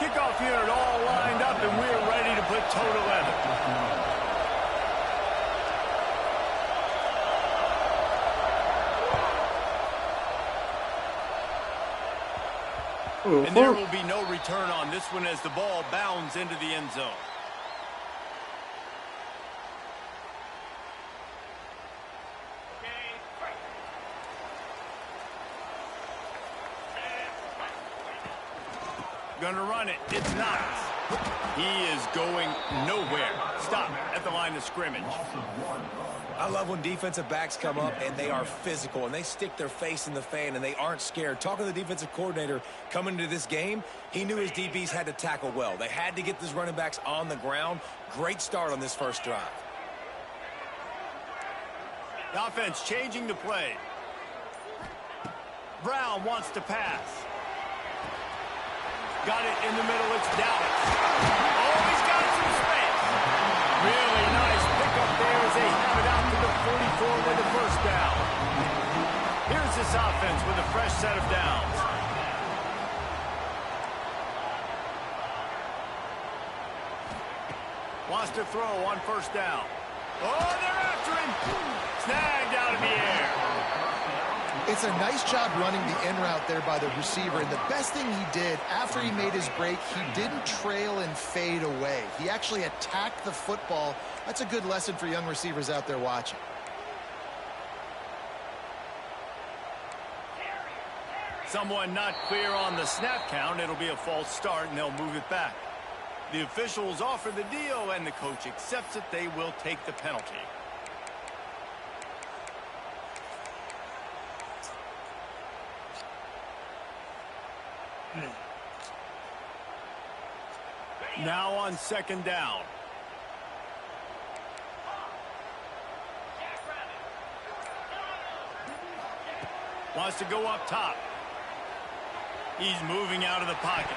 Kickoff unit all lined up, and we're ready to put total 11. And there will be no return on this one as the ball bounds into the end zone. Gonna run it. It's not. He is going nowhere. Stop at the line of scrimmage. I love when defensive backs come up and they are physical and they stick their face in the fan and they aren't scared. Talking to the defensive coordinator coming into this game, he knew his DBs had to tackle well. They had to get these running backs on the ground. Great start on this first drive. The offense changing the play. Brown wants to pass. Got it in the middle. It's Dallas. Oh, he's got some space. Really nice pickup there as they have it out to the 44 with the first down. Here's this offense with a fresh set of downs. Wants to throw on first down. Oh, they're after him. Snagged out of the air. It's a nice job running the in route there by the receiver, and the best thing he did after he made his break, he didn't trail and fade away. He actually attacked the football. That's a good lesson for young receivers out there watching. Someone not clear on the snap count. It'll be a false start, and they'll move it back. The officials offer the deal, and the coach accepts it. They will take the penalty. Now on second down. Wants to go up top. He's moving out of the pocket.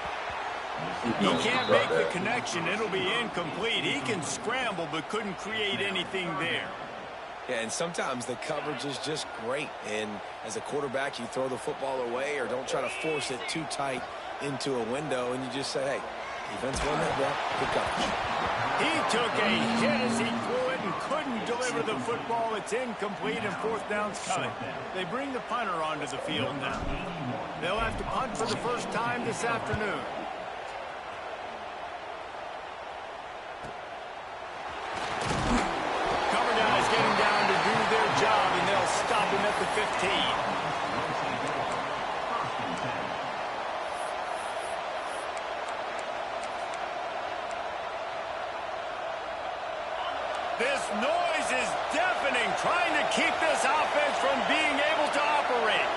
He can't make the connection. It'll be incomplete. He can scramble but couldn't create anything there. Yeah, and sometimes the coverage is just great. And as a quarterback, you throw the football away or don't try to force it too tight into a window, and you just say, hey, defense won that ball. Good coverage. He took a hit as he threw it and couldn't deliver the football. It's incomplete, and fourth down's coming. They bring the punter onto the field now. They'll have to punt for the first time this afternoon. Cover guys getting down to do their job, and they'll stop him at the 15. This noise is deafening, trying to keep this offense from being able to operate.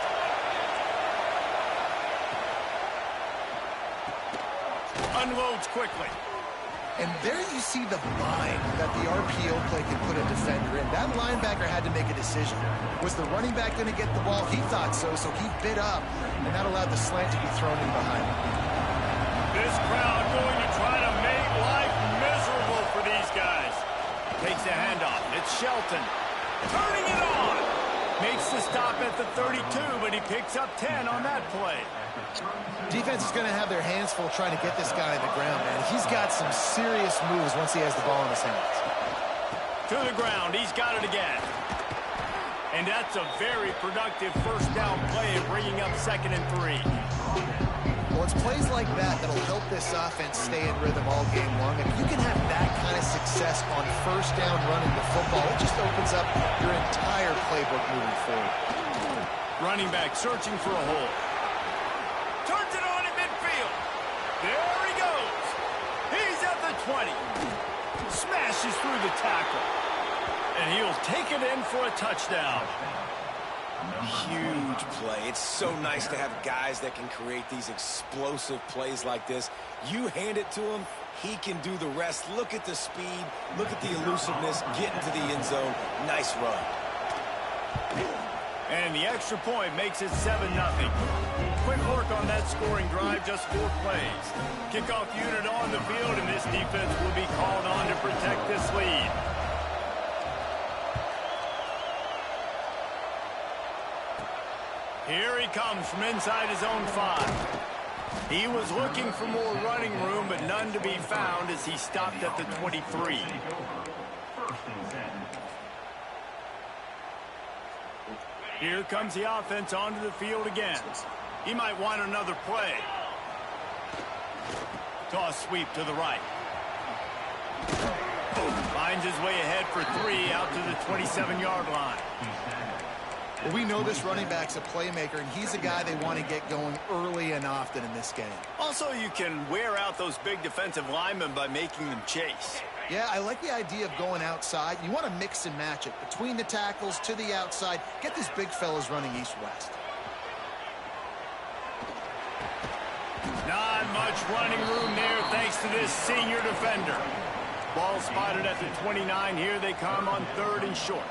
Unloads quickly. And there you see the bind that the RPO play can put a defender in. That linebacker had to make a decision. Was the running back going to get the ball? He thought so, so he bit up, and that allowed the slant to be thrown in behind him. This crowd going to try to make life miserable for these guys. Takes a handoff. It's Shelton. Turning it on. Makes the stop at the 32, but he picks up 10 on that play. Defense is going to have their hands full trying to get this guy on the ground, man. He's got some serious moves once he has the ball in his hands. To the ground. He's got it again. And that's a very productive first down play, bringing up 2nd and 3. Well, it's plays like that that'll help this offense stay in rhythm all game long. If you can have that kind of success on first down running the football, it just opens up your entire playbook moving forward. Running back searching for a hole. Turns it on in midfield. There he goes. He's at the 20. Smashes through the tackle. And he'll take it in for a touchdown. Huge play. It's so nice to have guys that can create these explosive plays like this. You hand it to him, he can do the rest. Look at the speed. Look at the elusiveness. Get into the end zone. Nice run. And the extra point makes it 7-0. Quick work on that scoring drive, just 4 plays. Kickoff unit on the field, and this defense will be called on to protect this lead. Here he comes from inside his own 5. He was looking for more running room, but none to be found as he stopped at the 23. Here comes the offense onto the field again. He might want another play. Toss sweep to the right. Finds his way ahead for 3 out to the 27-yard line. Well, we know this running back's a playmaker, and he's a guy they want to get going early and often in this game. Also, you can wear out those big defensive linemen by making them chase. Yeah, I like the idea of going outside. You want to mix and match it. Between the tackles, to the outside. Get these big fellas running east-west. Not much running room there thanks to this senior defender. Ball spotted at the 29. Here they come on 3rd and short.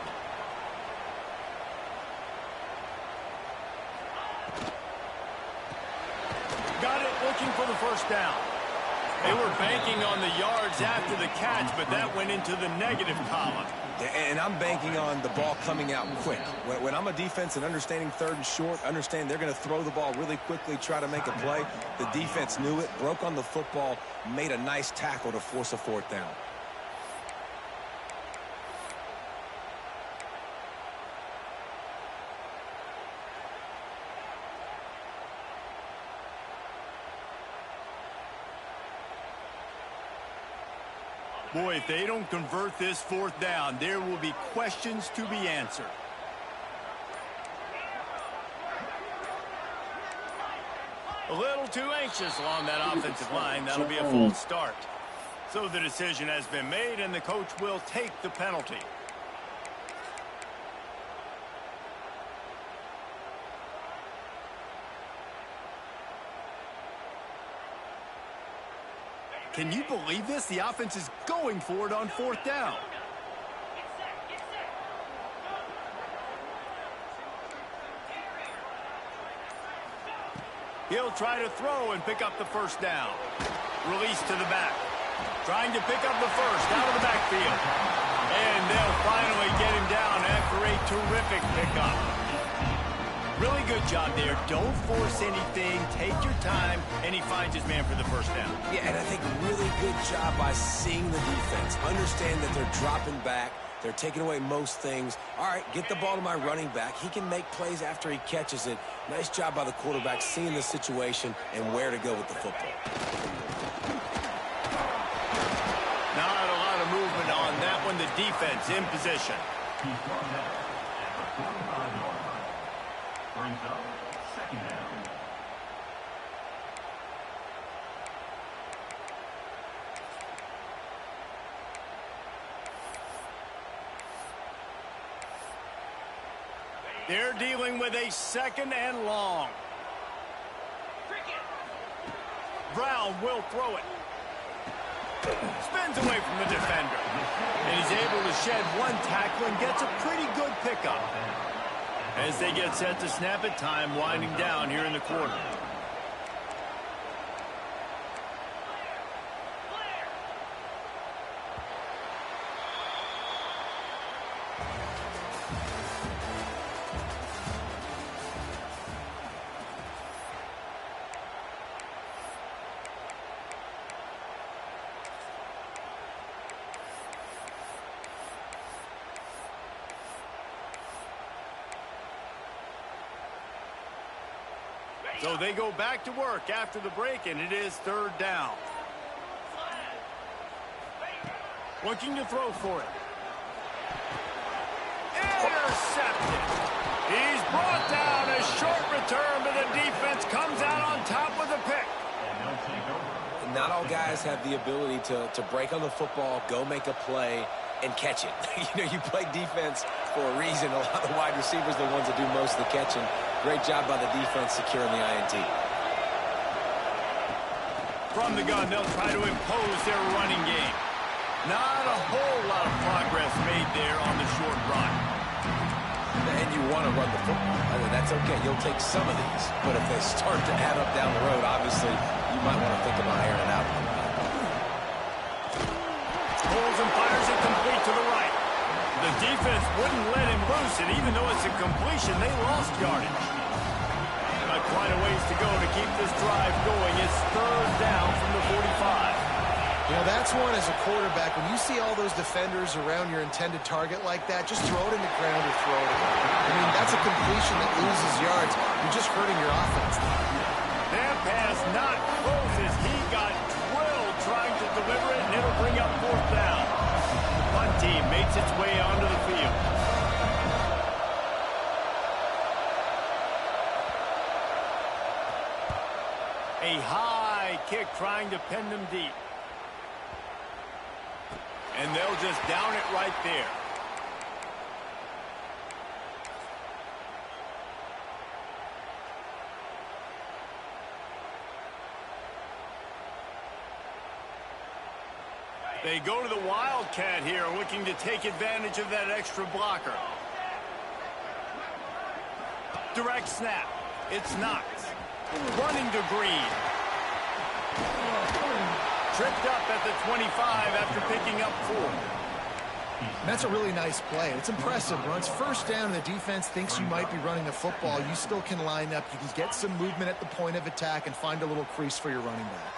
Got it, looking for the first down. They were banking on the yards after the catch, but that went into the negative column. And I'm banking on the ball coming out quick. When I'm a defense and understanding 3rd and short, understand they're going to throw the ball really quickly, try to make a play. The defense knew it, broke on the football, made a nice tackle to force a 4th down. Boy, if they don't convert this 4th down, there will be questions to be answered. A little too anxious along that offensive line. That'll be a false start. So the decision has been made, and the coach will take the penalty. Can you believe this? The offense is going for it on 4th down. He'll try to throw and pick up the first down. Release to the back. Trying to pick up the first out of the backfield. And they'll finally get him down after a terrific pickup. Really good job there. Don't force anything. Take your time. And he finds his man for the first down. Yeah, and I think really good job by seeing the defense. Understand that they're dropping back. They're taking away most things. All right, get the ball to my running back. He can make plays after he catches it. Nice job by the quarterback seeing the situation and where to go with the football. Not a lot of movement on that one. The defense in position. Brings up 2nd down. They're dealing with a 2nd and long. Brown will throw it. Spins away from the defender. And he's able to shed one tackle and gets a pretty good pickup. As they get set to snap it, time winding down here in the quarter. So they go back to work after the break, and it is 3rd down. Looking to throw for it. Intercepted. He's brought down. A short return, but the defense comes out on top with a pick. Not all guys have the ability to break on the football, go make a play, and catch it. You play defense for a reason. A lot of the wide receivers are the ones that do most of the catching. Great job by the defense securing the INT. From the gun, they'll try to impose their running game. Not a whole lot of progress made there on the short run. And you want to run the football. I mean, that's okay. You'll take some of these. But if they start to add up down the road, obviously, you might want to think about airing out. Pulls and fires it complete to the right. The defense wouldn't let him loose, and even though it's a completion, they lost yardage. A find a ways to go to keep this drive going. It's third down from the 45. You know, that's one as a quarterback. When you see all those defenders around your intended target like that, just throw it in the ground or throw it away. I mean, that's a completion that loses yards. You're just hurting your offense. That pass not close as he got drilled trying to deliver it, and it'll bring up fourth down. The punt team makes its way onto the field. A high kick trying to pin them deep. And they'll just down it right there. They go to the Wildcat here, looking to take advantage of that extra blocker. Direct snap. It's Knox. Running to Green. Tripped up at the 25 after picking up 4. That's a really nice play. It's impressive. When it's first down and the defense thinks you might be running the football, you still can line up. You can get some movement at the point of attack and find a little crease for your running back.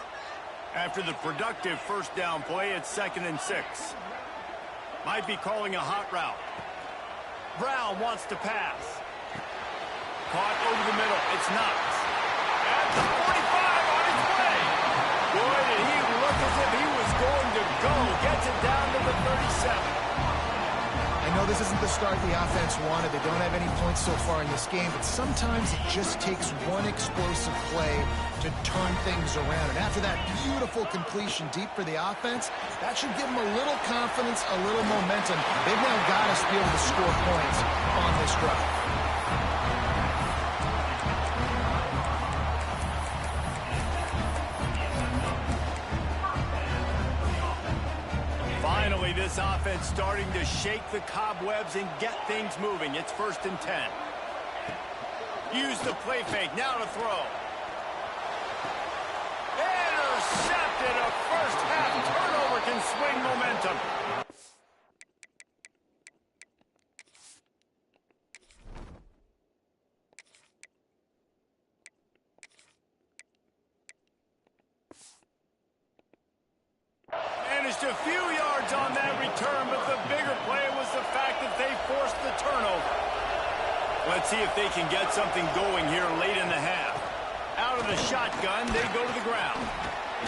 After the productive first down play, it's 2nd and 6. Might be calling a hot route. Brown wants to pass. Caught over the middle. It's Knox. At the 45 on its way. Boy, did he look as if he was going to go. Gets it down to the 37. I know this isn't the start the offense wanted. They don't have any points so far in this game, but sometimes it just takes one explosive play to turn things around. And after that beautiful completion deep for the offense, that should give them a little confidence, a little momentum. They've now got us to be able to score points on this drive. Finally, this offense starting to shake the cobwebs and get things moving. It's 1st and 10. Use the play fake. Now to throw. Intercepted. A first half turnover can swing momentum. Managed a few yards on that return, but the bigger play was the fact that they forced the turnover. Let's see if they can get something going here late in the half. Out of the shotgun, they go to the ground.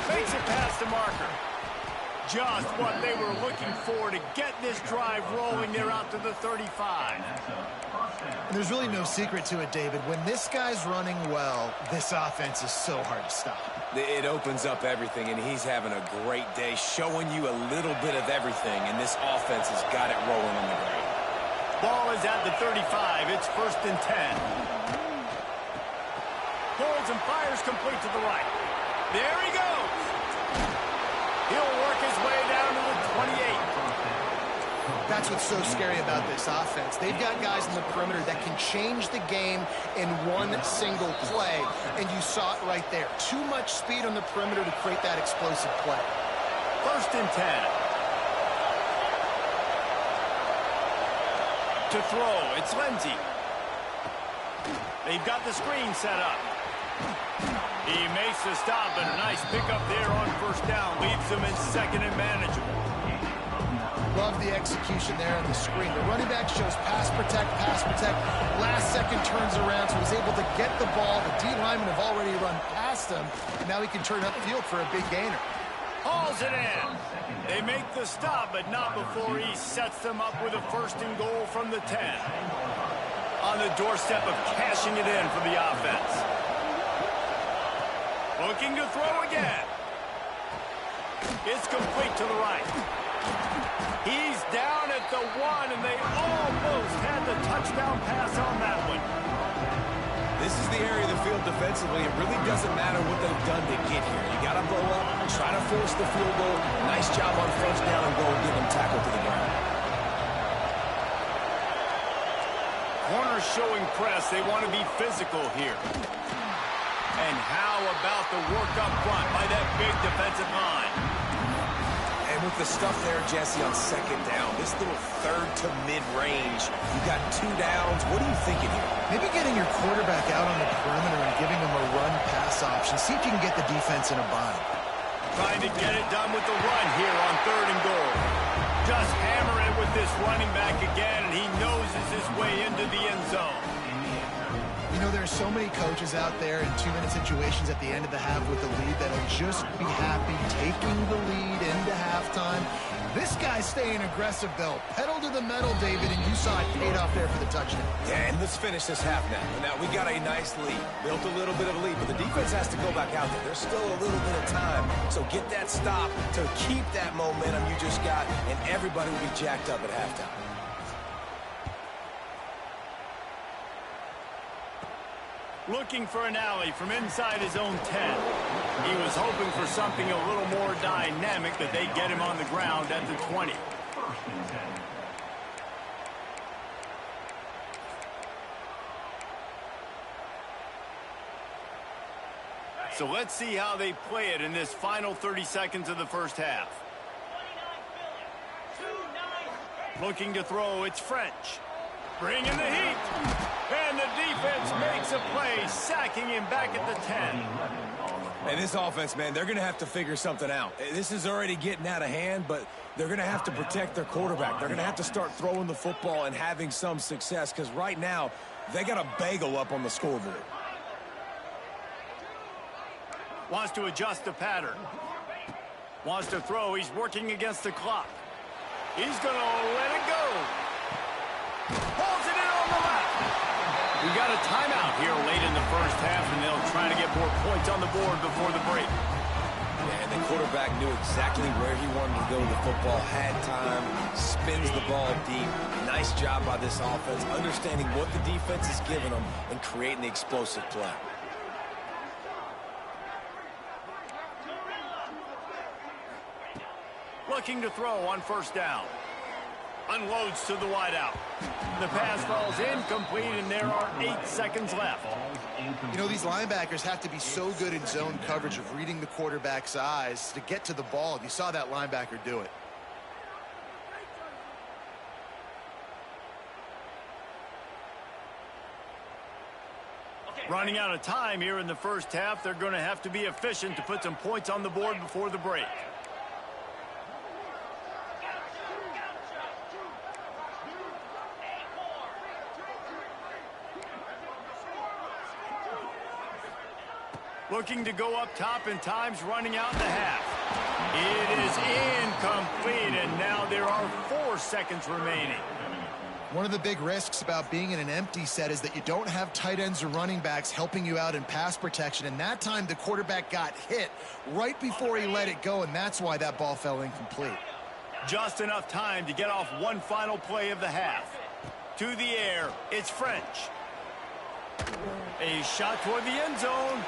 Makes it past the marker. Just what they were looking for to get this drive rolling. They're out to the 35. And there's really no secret to it, David. When this guy's running well, this offense is so hard to stop. It opens up everything, and he's having a great day, showing you a little bit of everything, and this offense has got it rolling on the ground. Ball is at the 35. It's 1st and 10. Pulls and fires complete to the right. There he goes. He'll work his way down to the 28. That's what's so scary about this offense. They've got guys in the perimeter that can change the game in one single play, and you saw it right there. Too much speed on the perimeter to create that explosive play. 1st and 10. To throw, it's Lindsey. They've got the screen set up. He makes the stop, but a nice pickup there on 1st down. Leaves them in 2nd and manageable. Love the execution there on the screen. The running back shows pass protect, pass protect. Last second turns around, so he's able to get the ball. The D linemen have already run past him. Now he can turn upfield for a big gainer. Hauls it in. They make the stop, but not before he sets them up with a 1st and goal from the 10. On the doorstep of cashing it in for the offense. Looking to throw again. It's complete to the right. He's down at the 1, and they almost had the touchdown pass on that one. This is the area of the field defensively. It really doesn't matter what they've done to get here. You got to blow up, try to force the field goal. Nice job on 1st down and goal, get them tackled to the ground. Corners showing press. They want to be physical here. And how about the work up front by that big defensive line? And with the stuff there, Jesse, on second down, this little third to mid-range, you got 2 downs. What are you thinking here? Maybe getting your quarterback out on the perimeter and giving him a run-pass option. See if you can get the defense in a bind. Trying to get it done with the run here on 3rd and goal. Just hammer it with this running back again, and he noses his way into the end zone. You know, there are so many coaches out there in 2-minute situations at the end of the half with the lead that'll just be happy taking the lead into halftime. This guy's staying aggressive, though. Pedal to the metal, David, and you saw it paid off there for the touchdown. Yeah, and let's finish this half now. Now, we got a nice lead. Built a little bit of a lead, but the defense has to go back out there. There's still a little bit of time. So get that stop to keep that momentum you just got, and everybody will be jacked up at halftime. Looking for an alley from inside his own 10. He was hoping for something a little more dynamic, that they get him on the ground at the 20. First and 10. So let's see how they play it in this final 30 seconds of the first half. Looking to throw, it's French. Bringing the heat. And the defense makes a play, sacking him back at the 10. And this offense, man, they're going to have to figure something out. This is already getting out of hand, but they're going to have to protect their quarterback. They're going to have to start throwing the football and having some success, because right now, they got a bagel up on the scoreboard. Wants to adjust the pattern. Wants to throw. He's working against the clock. He's going to let it go. Pulls it in on the left. We got a timeout here late in the first half, and they'll try to get more points on the board before the break. Yeah, and the quarterback knew exactly where he wanted to go with the football, had time, spins the ball deep. Nice job by this offense, understanding what the defense is giving them and creating the explosive play. Looking to throw on first down. Unloads to the wideout. The pass falls incomplete, and there are 8 seconds left. You know, these linebackers have to be so good in zone coverage of reading the quarterback's eyes to get to the ball. You saw that linebacker do it. Running out of time here in the first half. They're going to have to be efficient to put some points on the board before the break. Looking to go up top, and time's running out in the half. It is incomplete, and now there are 4 seconds remaining. One of the big risks about being in an empty set is that you don't have tight ends or running backs helping you out in pass protection. And that time, the quarterback got hit right before he let it go, and that's why that ball fell incomplete. Just enough time to get off one final play of the half. To the air, it's French. A shot toward the end zone.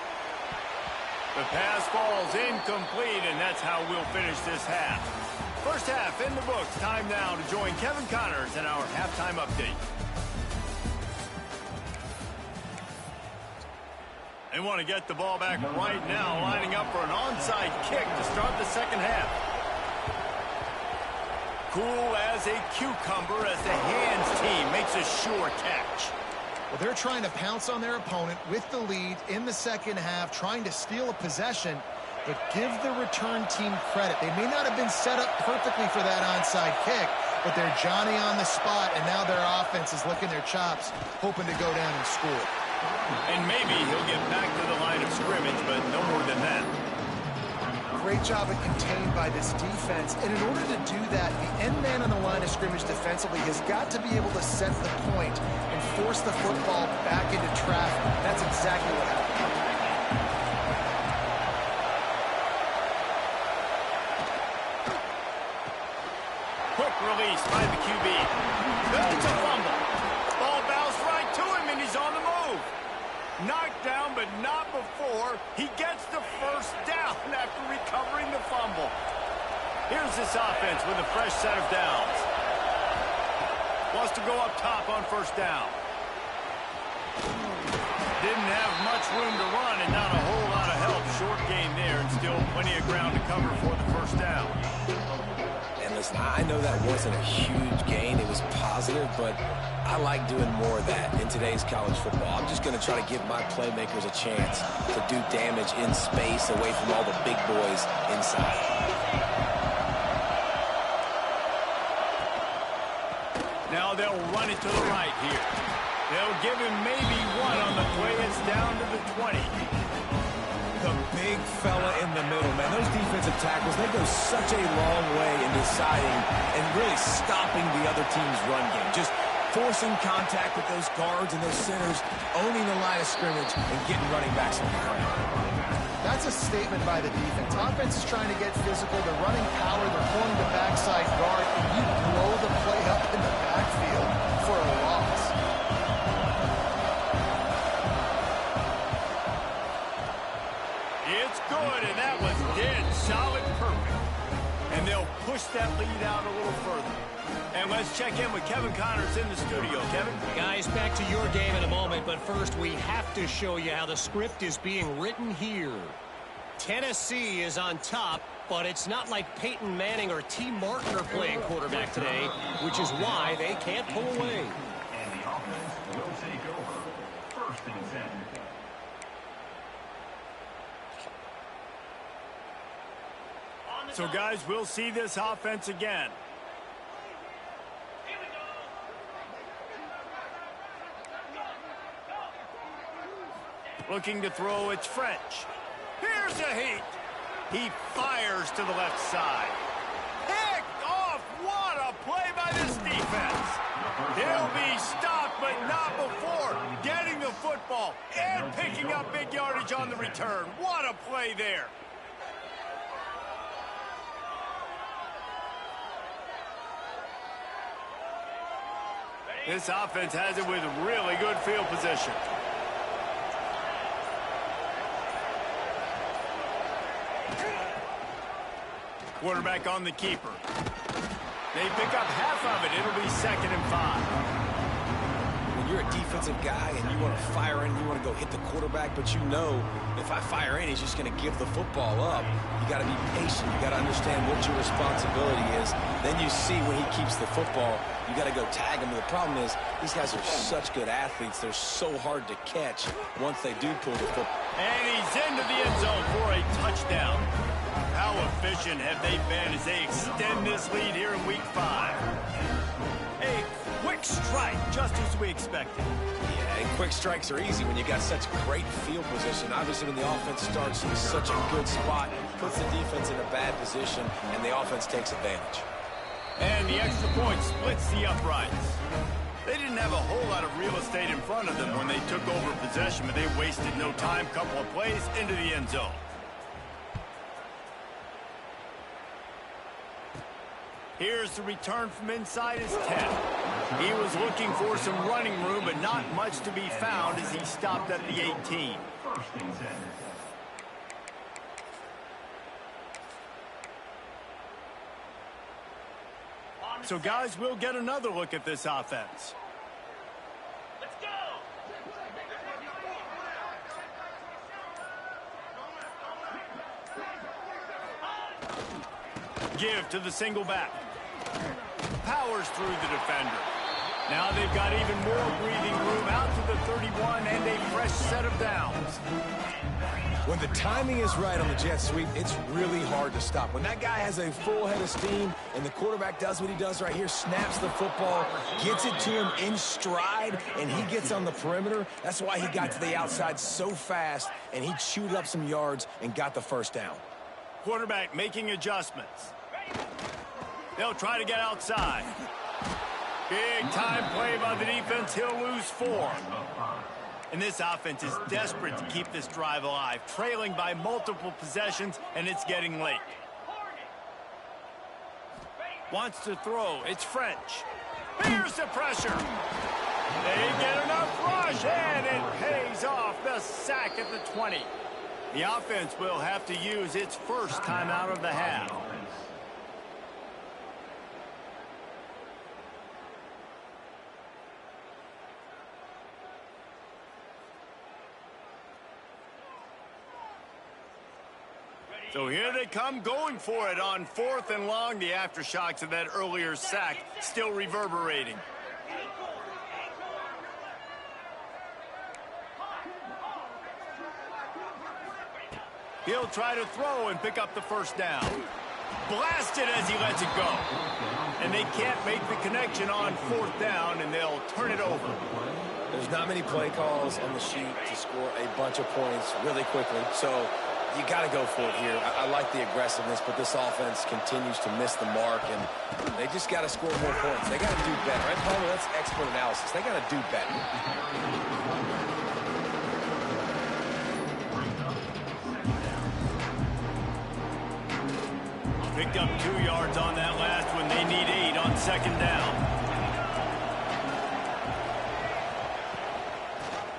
The pass falls incomplete, and that's how we'll finish this half. First half in the books. Time now to join Kevin Connors in our halftime update. They want to get the ball back right now, lining up for an onside kick to start the second half. Cool as a cucumber as the hands team makes a sure catch. Well, they're trying to pounce on their opponent with the lead in the second half, trying to steal a possession, but give the return team credit. They may not have been set up perfectly for that onside kick, but they're Johnny on the spot, and now their offense is licking their chops, hoping to go down and score. And maybe he'll get back to the line of scrimmage, but no more than that. Great job at contained by this defense, and in order to do that, the end man on the line of scrimmage defensively has got to be able to set the point and force the football back into traffic. That's exactly what happened. Quick release by the QB. That's a fumble. Ball bounced right to him, and he's on the move. Knocked down, but not before he gets the first down after recovering the fumble. Here's this offense with a fresh set of downs. Wants to go up top on first down. Didn't have much room to run and not a whole lot of help. Short game there, and still plenty of ground to cover for the first down. Listen, I know that wasn't a huge gain. It was positive, but I like doing more of that in today's college football. I'm just going to try to give my playmakers a chance to do damage in space away from all the big boys inside. Now they'll run it to the right here. They'll give him maybe one on the play. It's down to the 20. The big fella in the middle, man. Those defensive tackles, they go such a long way in deciding and really stopping the other team's run game. Just forcing contact with those guards and those centers, owning the line of scrimmage, and getting running backs on the ground. That's a statement by the defense. Offense is trying to get physical. They're running power. They're pulling the backside guard. And you blow the play up in the backfield for a loss. It's good, and that was dead solid perfect. And they'll push that lead out a little further. And let's check in with Kevin Connors in the studio. Kevin? Guys, back to your game in a moment, but first we have to show you how the script is being written here. Tennessee is on top, but it's not like Peyton Manning or T. Martin are playing quarterback today, which is why they can't pull away. And the offense will take over. 1st and 10. So, guys, we'll see this offense again. Looking to throw, it's French. Here's a heat. He fires to the left side. Picked off. What a play by this defense. He'll be stopped, but not before getting the football and picking up big yardage on the return. What a play there. This offense has it with really good field position. Quarterback on the keeper. They pick up half of it. It'll be 2nd and 5. When you're a defensive guy and you want to fire in, you want to go hit the quarterback, but you know if I fire in, he's just going to give the football up. You got to be patient. You got to understand what your responsibility is. Then you see when he keeps the football, you got to go tag him. The problem is these guys are such good athletes. They're so hard to catch once they do pull the football. And he's into the end zone for a touchdown. How efficient have they been as they extend this lead here in Week 5? A quick strike, just as we expected. Yeah, and quick strikes are easy when you got such great field position. Obviously, when the offense starts in such a good spot, puts the defense in a bad position, and the offense takes advantage. And the extra point splits the uprights. They didn't have a whole lot of real estate in front of them when they took over possession, but they wasted no time. Couple of plays into the end zone. Here's the return from inside his 10. He was looking for some running room, but not much to be found as he stopped at the 18. 1st and 10. So, guys, we'll get another look at this offense. Let's go! Give to the single back. Powers through the defender. Now they've got even more breathing room out to the 31 and a fresh set of downs. When the timing is right on the jet sweep, it's really hard to stop. When that guy has a full head of steam and the quarterback does what he does right here, snaps the football, gets it to him in stride, and he gets on the perimeter, that's why he got to the outside so fast, and he chewed up some yards and got the first down. Quarterback making adjustments. They'll try to get outside. Big time play by the defense. He'll lose 4. And this offense is desperate to keep this drive alive, trailing by multiple possessions, and it's getting late. Wants to throw. It's French. Here's the pressure. They get enough rush, and it pays off. The sack at the 20. The offense will have to use its first timeout of the half. So here they come going for it on 4th and long. The aftershocks of that earlier sack still reverberating. He'll try to throw and pick up the first down. Blasted as he lets it go. And they can't make the connection on 4th down, and they'll turn it over. There's not many play calls on the sheet to score a bunch of points really quickly, so you got to go for it here. I like the aggressiveness, but this offense continues to miss the mark, and they just got to score more points. They got to do better. Right, Palmer? That's expert analysis. They got to do better. Picked up 2 yards on that last one. They need 8 on 2nd down.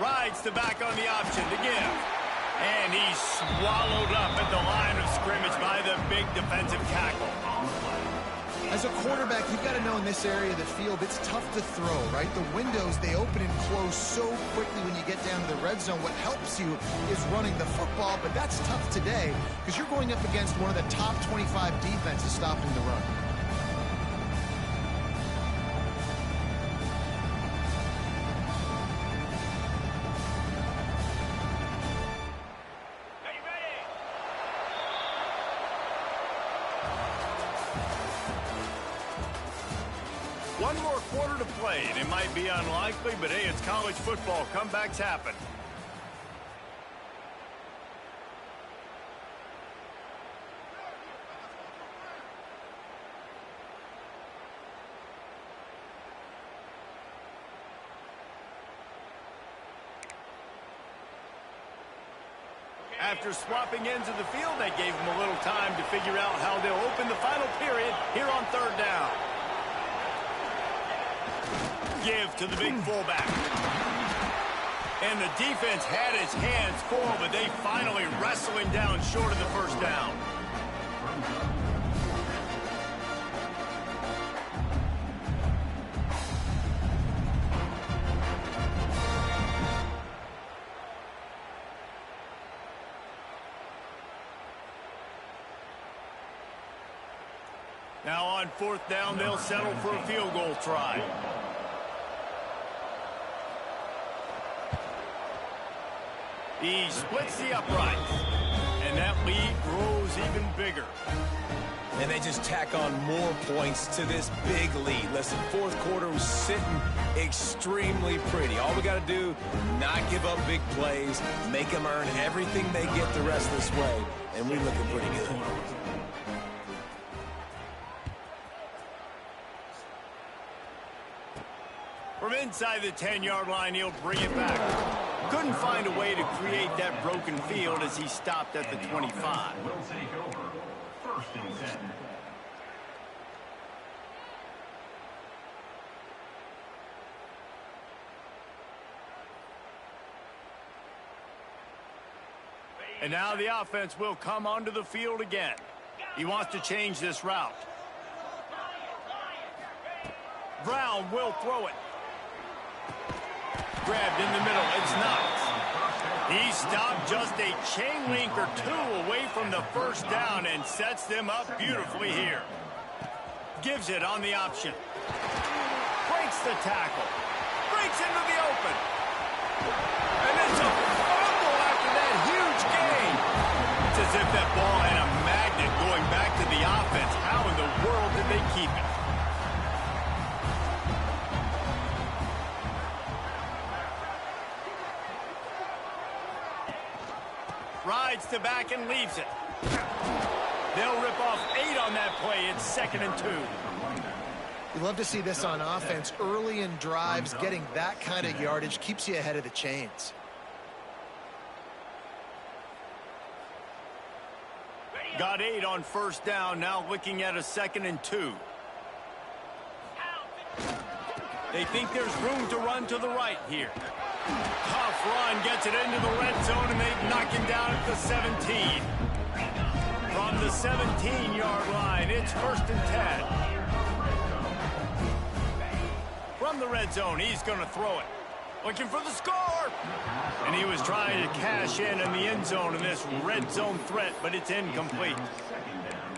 Rides the back on the option to give. And he's swallowed up at the line of scrimmage by the big defensive tackle. As a quarterback, you've got to know in this area of the field, it's tough to throw, right? The windows, they open and close so quickly when you get down to the red zone. What helps you is running the football, but that's tough today because you're going up against one of the top 25 defenses stopping the run. One more quarter to play, and it might be unlikely, but hey, it's college football. Comebacks happen. After swapping ends of the field, that gave them a little time to figure out how they'll open the final period here on 3rd down. Give to the big fullback. And the defense had its hands full, but they finally wrestle him down short of the first down. Now on 4th down, they'll settle for a field goal try. He splits the uprights, and that lead grows even bigger. And they just tack on more points to this big lead. Listen, 4th quarter was sitting extremely pretty. All we got to do, not give up big plays, make them earn everything they get the rest of this way, and we're looking pretty good. From inside the 10-yard line, he'll bring it back. Couldn't find a way to create that broken field as he stopped at the 25. Will take over. 1st and 10. And now the offense will come onto the field again. He wants to change this route. Brown will throw it. Grabbed in the middle. It's Knox. He stopped just a chain link or 2 away from the first down and sets them up beautifully here. Gives it on the option. Breaks the tackle. Breaks into the open. And it's a fumble after that huge gain. It's as if that ball had a magnet going back to the offense. How in the world did they keep it? Rides to back and leaves it. They'll rip off 8 on that play. It's 2nd and 2. You love to see this on offense. Early in drives, getting that kind of yardage keeps you ahead of the chains. Got 8 on first down. Now looking at a 2nd and 2. They think there's room to run to the right here. Tough run, gets it into the red zone, and they knock him down at the 17. From the 17-yard line, it's 1st and 10. From the red zone, he's going to throw it. Looking for the score. And he was trying to cash in the end zone in this red zone threat, but it's incomplete.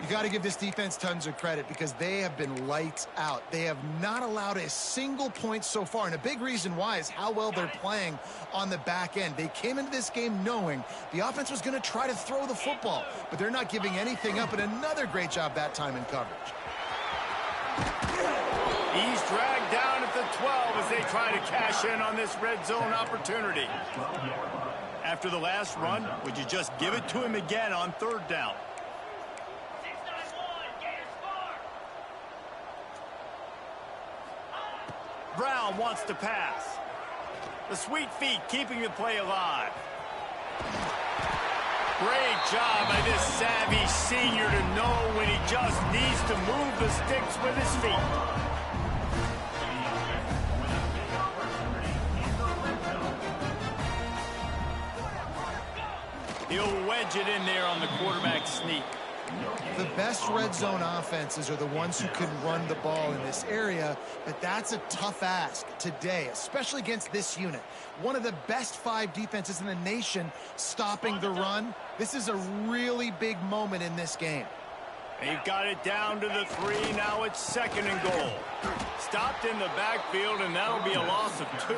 You got to give this defense tons of credit because they have been lights out. They have not allowed a single point so far, and a big reason why is how well they're playing on the back end. They came into this game knowing the offense was going to try to throw the football, but they're not giving anything up, and another great job that time in coverage. He's dragged down at the 12 as they try to cash in on this red zone opportunity. After the last run, would you just give it to him again on third down? Brown wants to pass. The sweet feet keeping the play alive. Great job by this savvy senior to know when he just needs to move the sticks with his feet. He'll wedge it in there on the quarterback sneak. The best red zone offenses are the ones who can run the ball in this area, but that's a tough ask today, especially against this unit. One of the best 5 defenses in the nation stopping the run. This is a really big moment in this game. They've got it down to the 3. Now it's 2nd and goal. Stopped in the backfield, and that'll be a loss of 2.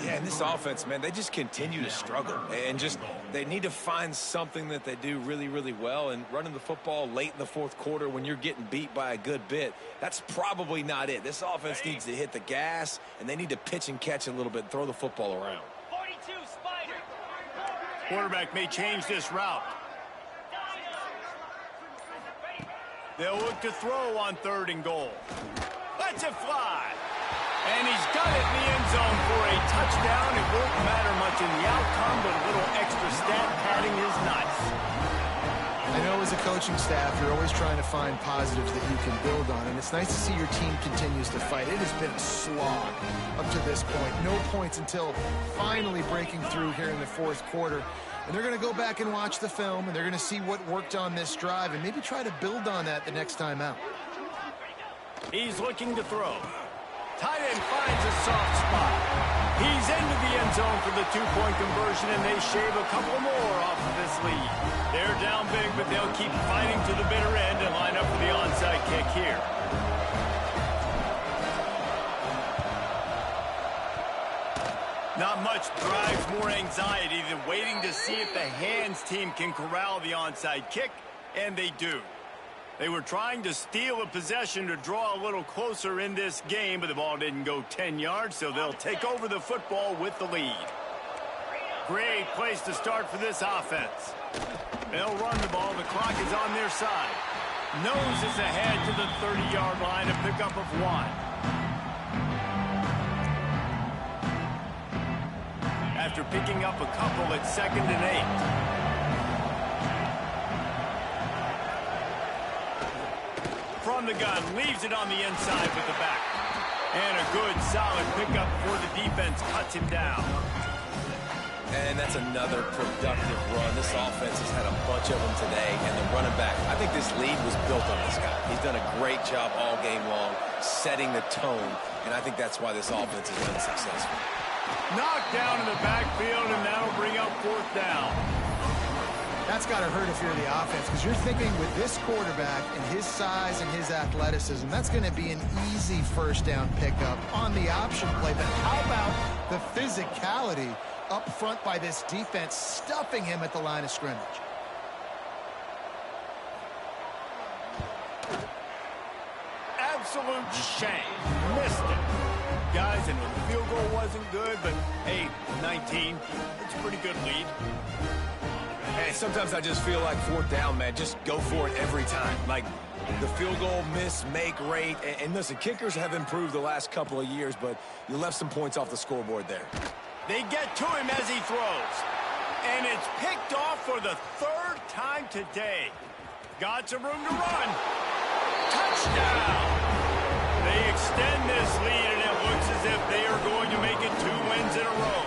Yeah, and this offense, man, they just continue to struggle. And they need to find something that they do really, really well. And running the football late in the 4th quarter when you're getting beat by a good bit, that's probably not it. This offense needs to hit the gas, and they need to pitch and catch a little bit and throw the football around. 42 Spider. Quarterback may change this route. They'll look to throw on 3rd and goal. Lets it fly. And he's got it in the end zone for a touchdown. It won't matter much in the outcome, but a little extra stat padding is nice. I know as a coaching staff, you're always trying to find positives that you can build on, and it's nice to see your team continues to fight. It has been a slog up to this point. No points until finally breaking through here in the 4th quarter. And they're going to go back and watch the film, and they're going to see what worked on this drive and maybe try to build on that the next time out. He's looking to throw. Tight end finds a soft spot. He's into the end zone for the 2-point conversion, and they shave a couple more off of this lead. They're down big, but they'll keep fighting to the bitter end and line up for the onside kick here. Not much drives more anxiety than waiting to see if the hands team can corral the onside kick, and they do. They were trying to steal a possession to draw a little closer in this game, but the ball didn't go 10 yards, so they'll take over the football with the lead. Great place to start for this offense. They'll run the ball. The clock is on their side. Nose is ahead to the 30-yard line, a pickup of 1. After picking up a couple, it's 2nd and 8. From the gun, leaves it on the inside with the back. And a good, solid pickup before the defense cuts him down. And that's another productive run. This offense has had a bunch of them today, and the running back, I think this lead was built on this guy. He's done a great job all game long, setting the tone, and I think that's why this offense has been successful. Knocked down in the backfield, and that'll bring up 4th down. That's got to hurt if you're the offense, because you're thinking with this quarterback and his size and his athleticism, that's going to be an easy 1st down pickup on the option play. But how about the physicality up front by this defense, stuffing him at the line of scrimmage? Absolute shame. Missed it. Guys, I know the field goal wasn't good, but hey, 19, that's a pretty good lead. Hey, sometimes I just feel like 4th down, man. Just go for it every time. Like the field goal miss, make rate. And listen, kickers have improved the last couple of years, but you left some points off the scoreboard there. They get to him as he throws. And it's picked off for the 3rd time today. Got some room to run. Touchdown. They extend this lead, and it looks as if they are going to make it 2 wins in a row.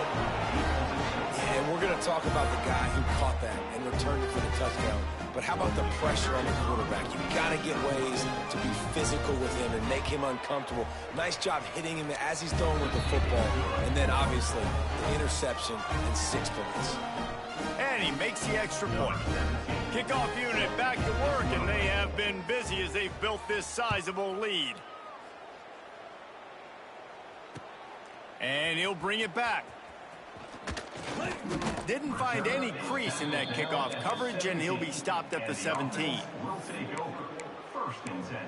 Yeah, And we're going to talk about the guy who caught that and returned it for the touchdown. But how about the pressure on the quarterback? You've got to get ways to be physical with him and make him uncomfortable. Nice job hitting him as he's throwing with the football. And then, obviously, the interception and 6 points. And he makes the extra point. Kickoff unit back to work, and they have been busy as they've built this sizable lead. And he'll bring it back. Didn't find any crease in that kickoff coverage, and he'll be stopped at the 17. Will take over. First and 10.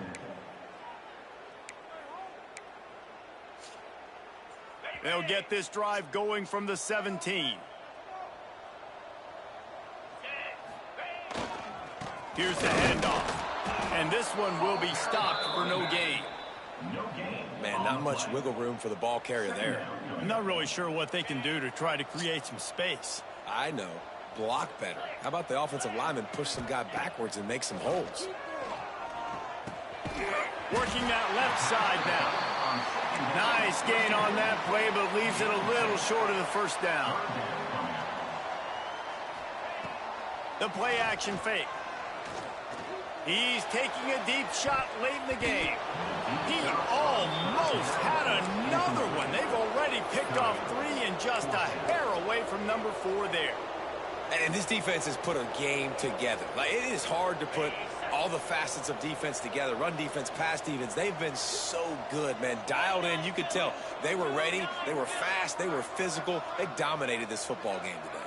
They'll get this drive going from the 17. Here's the handoff. And this one will be stopped for no gain. No gain. Man, not much wiggle room for the ball carrier there. I'm not really sure what they can do to try to create some space. I know. Block better. How about the offensive lineman push some guy backwards and make some holes? Working that left side now. Nice gain on that play, but leaves it a little short of the first down. The play action fake. He's taking a deep shot late in the game. He almost had another one. They've already picked off 3 and just a hair away from number 4 there. And this defense has put a game together. Like, it is hard to put all the facets of defense together. Run defense, pass defense. They've been so good, man. Dialed in. You could tell they were ready. They were fast. They were physical. They dominated this football game today.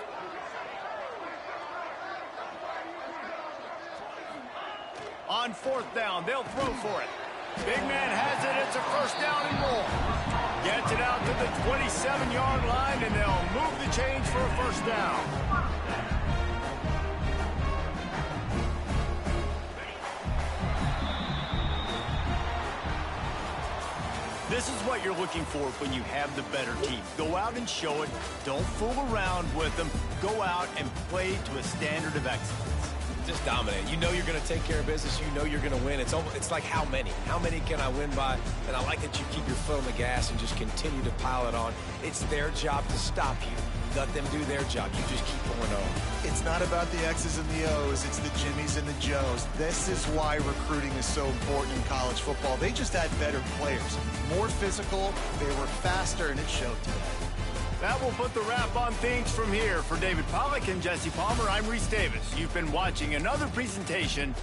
On 4th down, they'll throw for it. Big man has it. It's a first down and more. Gets it out to the 27-yard line, and they'll move the chains for a first down. This is what you're looking for when you have the better team. Go out and show it. Don't fool around with them. Go out and play to a standard of excellence. Just dominate. You know you're going to take care of business. You know you're going to win. It's like how many? How many can I win by? And I like that you keep your foot on the gas and just continue to pile it on. It's their job to stop you. Let them do their job. You just keep going on. It's not about the X's and the O's. It's the Jimmies and the Joes. This is why recruiting is so important in college football. They just had better players. More physical. They were faster, and it showed today. That will put the wrap on things from here. For David Pollack and Jesse Palmer, I'm Reese Davis. You've been watching another presentation